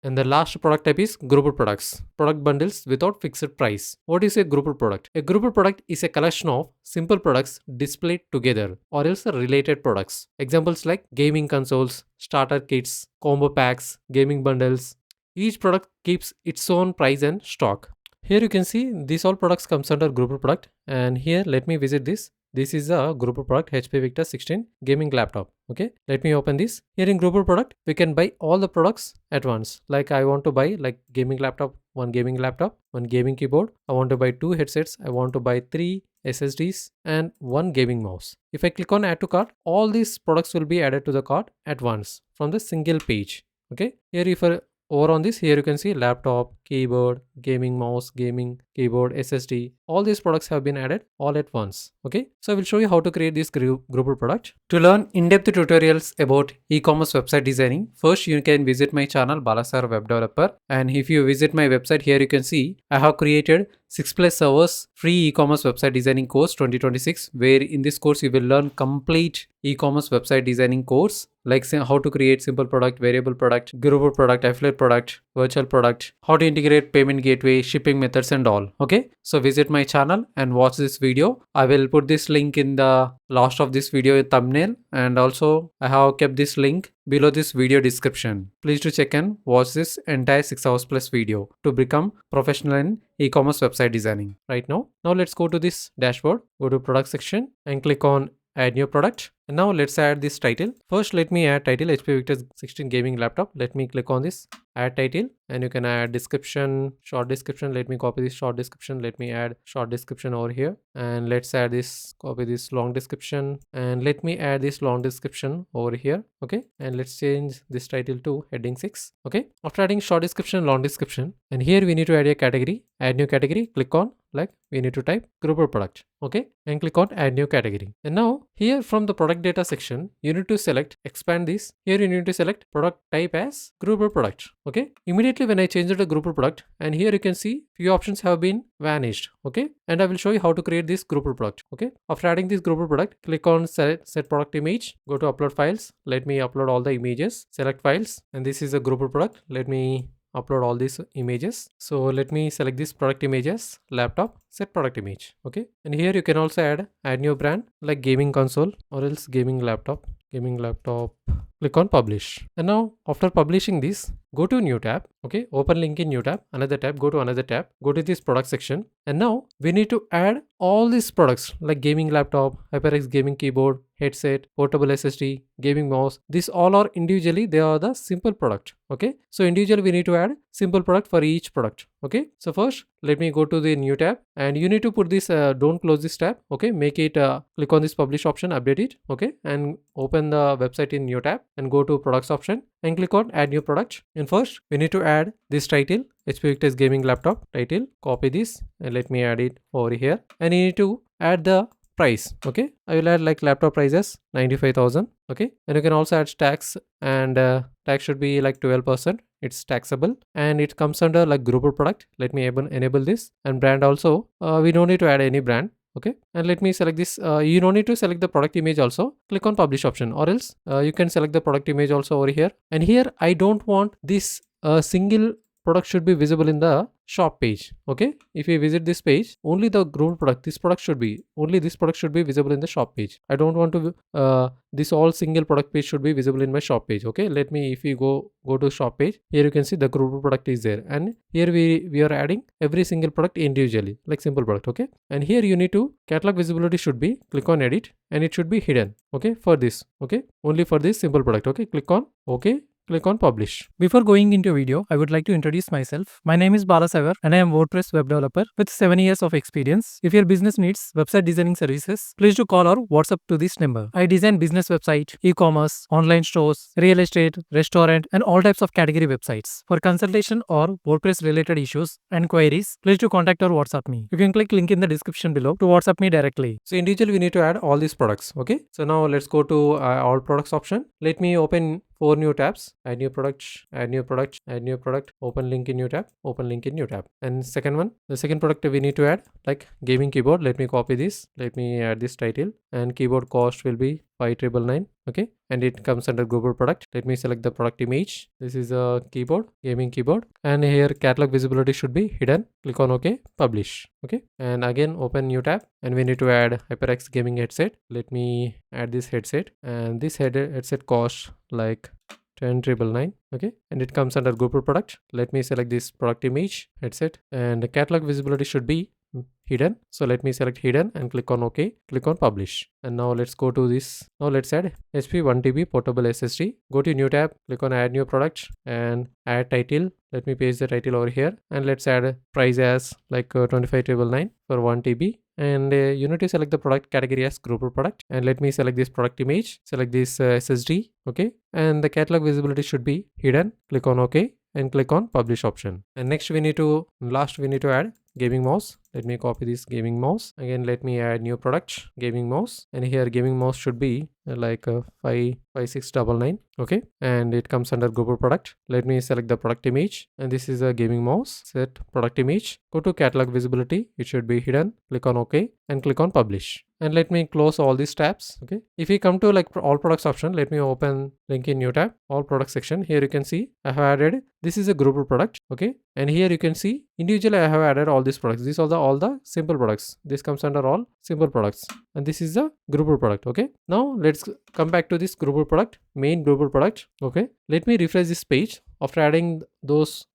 And the last product type is grouped products, product bundles without fixed price. What is a grouped product? A grouped product is a collection of simple products displayed together or else related products. Examples like gaming consoles, starter kits, combo packs, gaming bundles. Each product keeps its own price and stock. Here you can see these all products comes under grouped product, and here let me visit this. This is a grouped product HP Victor 16 gaming laptop. Okay, let me open this. Here in grouped product, we can buy all the products at once. Like I want to buy like gaming laptop, one gaming keyboard. I want to buy 2 headsets. I want to buy 3 SSDs and 1 gaming mouse. If I click on add to cart, all these products will be added to the cart at once from the single page. Okay, here if I over on this, here you can see laptop, keyboard, gaming mouse, gaming keyboard, SSD. All these products have been added all at once. Okay, so I will show you how to create this grouped product. To learn in-depth tutorials about e-commerce website designing, first you can visit my channel BBSHARED Web Developer. And if you visit my website, here you can see I have created 6+ servers free e-commerce website designing course 2026, where in this course you will learn complete e-commerce website designing course like how to create simple product, variable product, grouped product, affiliate product, virtual product, how to integrate payment gateway, shipping methods and all. Okay, so visit my channel and watch this video. I will put this link in the last of this video thumbnail, and also I have kept this link below this video description. Please do check and watch this entire 6 hours plus video to become professional in e-commerce website designing. Right now let's go to this dashboard, go to product section and click on add new product. And now let's add this title. First let me add title HP Victor 16 gaming laptop. Let me click on this add title, and you can add description, short description. Let me copy this short description. Let me add short description over here, and let's add this, copy this long description, and let me add this long description over here. Okay, and let's change this title to heading 6. Okay, after adding short description, long description, and here we need to add a category, add new category. Click on, like we need to type grouped product. Okay, and click on add new category. And now here from the product data section, you need to select, expand this. Here you need to select product type as grouped product. Okay, immediately when I change it to grouped product, and here you can see few options have been vanished. Okay, and I will show you how to create this grouped product. Okay, after adding this grouped product, click on set product image, go to upload files. Let me upload all the images, select files, and this is a grouped product. Let me upload all these images. So let me select this product images, laptop, set product image. Okay, and here you can also add new brand like gaming console or else gaming laptop. Click on publish. And now after publishing this, go to new tab. Okay, open link in new tab, another tab, go to another tab, go to this product section, and now we need to add all these products like gaming laptop, HyperX gaming keyboard, headset, portable SSD, gaming mouse. These all are individually, they are the simple product. Okay, so individually we need to add simple product for each product. Okay, so first let me go to the new tab, and you need to put this, don't close this tab. Okay, make it, click on this publish option, update it. Okay, and open the website in new tab and go to products option and click on add new product. And first we need to add this title, HP Victor's gaming laptop title. Copy this and let me add it over here, and you need to add the price. Okay, I will add like laptop prices 95,000. Okay, and you can also add tax, and tax should be like 12%. It's taxable, and it comes under like grouped product. Let me enable this, and brand also, we don't need to add any brand. Okay, and let me select this. You don't need to select the product image also. Click on publish option, or else you can select the product image also over here. And here I don't want this single product should be visible in the shop page. Okay, if you visit this page, only the grouped product, this product should be visible in the shop page. I don't want to this all single product page should be visible in my shop page. Okay, let me, if you go to shop page, here you can see the grouped product is there, and here we are adding every single product individually like simple product. Okay, and here you need to catalog visibility should be, click on edit, and it should be hidden. Okay, for this. Okay, only for this simple product. Okay, click on okay, click on publish. Before going into video, I would like to introduce myself. My name is BBSHARED and I am WordPress web developer with 7 years of experience. If your business needs website designing services, please do call or WhatsApp to this number. I design business website, e-commerce, online stores, real estate, restaurant, and all types of category websites. For consultation or WordPress related issues and queries, please do contact or WhatsApp me. You can click link in the description below to WhatsApp me directly. So individually we need to add all these products. Okay, so now let's go to all products option. Let me open 4 new tabs, add new product, add new product, add new product, open link in new tab, open link in new tab. And second one, the second product we need to add like gaming keyboard. Let me copy this, let me add this title, and keyboard cost will be 5999. Okay, and it comes under global product. Let me select the product image. This is a keyboard, gaming keyboard, and here catalog visibility should be hidden. Click on OK, publish. Okay, and again open new tab, and we need to add HyperX gaming headset. Let me add this headset, and this headset costs like 10,999. Okay, and it comes under global product. Let me select this product image headset, and the catalog visibility should be hidden. So let me select hidden and click on OK, click on publish. And now let's go to this. Now let's add HP 1 TB portable SSD. Go to new tab, click on add new product and add title. Let me paste the title over here, and let's add price as like 25,999 for 1 TB. And you need to select the product category as global product, and let me select this product image, select this SSD. Okay, and the catalog visibility should be hidden. Click on OK and click on publish option. And next we need to add gaming mouse. Let me copy this gaming mouse. Again, let me add new product, gaming mouse, and here gaming mouse should be like 5699. Okay, and it comes under global product. Let me select the product image, and this is a gaming mouse. Set product image, go to catalog visibility, it should be hidden. Click on OK and click on publish. And let me close all these tabs. Okay, if we come to like all products option, let me open link in new tab, all product section. Here you can see I have added, this is a global product. Okay, and here you can see individually I have added all these products. These are all the simple products. This comes under all simple products, and this is the global product. Okay, now let's come back to this global product, main global product. Okay, let me refresh this page after adding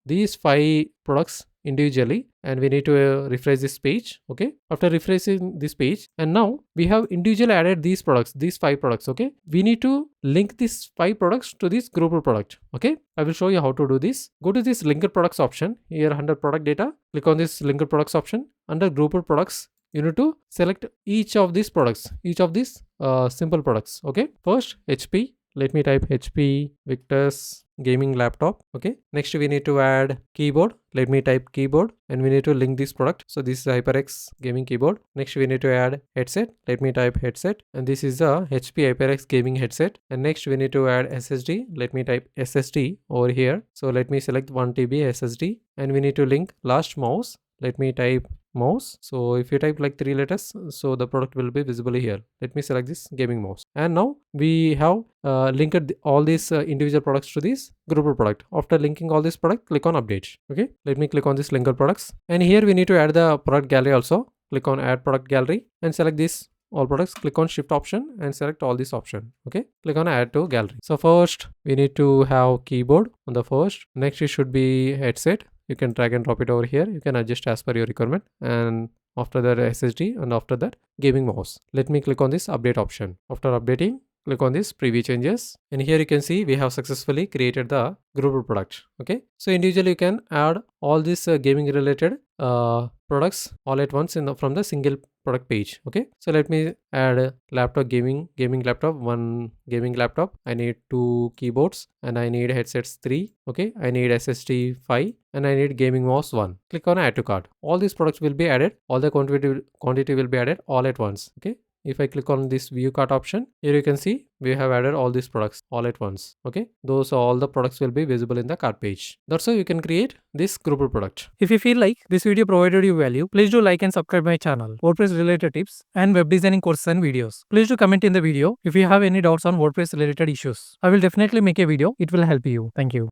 these 5 products individually, and we need to refresh this page. Okay, after refreshing this page, and now we have individually added these products, these 5 products. Okay, we need to link these 5 products to this global product. Okay, I will show you how to do this. Go to this linked products option here under product data, click on this linked products option. Under global products, you need to select each of these products, each of these simple products. Okay, first HP. Let me type HP Victus gaming laptop. Okay, next we need to add keyboard. Let me type keyboard, and we need to link this product. So this is HyperX gaming keyboard. Next we need to add headset. Let me type headset, and this is the HP HyperX gaming headset. And next we need to add SSD. Let me type SSD over here. So let me select 1 TB SSD, and we need to link last mouse. Let me type mouse. So if you type like 3 letters, so the product will be visible here. Let me select this gaming mouse, and now we have linked all these individual products to this global product. After linking all this product, click on update. Okay, let me click on this linked products, and here we need to add the product gallery also. Click on add product gallery and select this all products. Click on shift option and select all this option. Okay, click on add to gallery. So first we need to have keyboard on the first. Next it should be headset. You can drag and drop it over here. You can adjust as per your requirement. And after that SSD, and after that gaming mouse. Let me click on this update option. After updating, click on this preview changes, and here you can see we have successfully created the global product. Okay, so individually you can add all these gaming related products all at once from the single product page. Okay, so let me add laptop gaming laptop, 1 gaming laptop. I need 2 keyboards, and I need headsets 3. Okay, I need SSD 5, and I need gaming mouse 1. Click on add to cart. All these products will be added, all the quantity will be added all at once. Okay, if I click on this view cart option, here you can see we have added all these products all at once. Okay, those all the products will be visible in the cart page. That's how you can create this global product. If you feel like this video provided you value, please do like and subscribe my channel, WordPress related tips and web designing courses and videos. Please do comment in the video if you have any doubts on WordPress related issues. I will definitely make a video. It will help you. Thank you.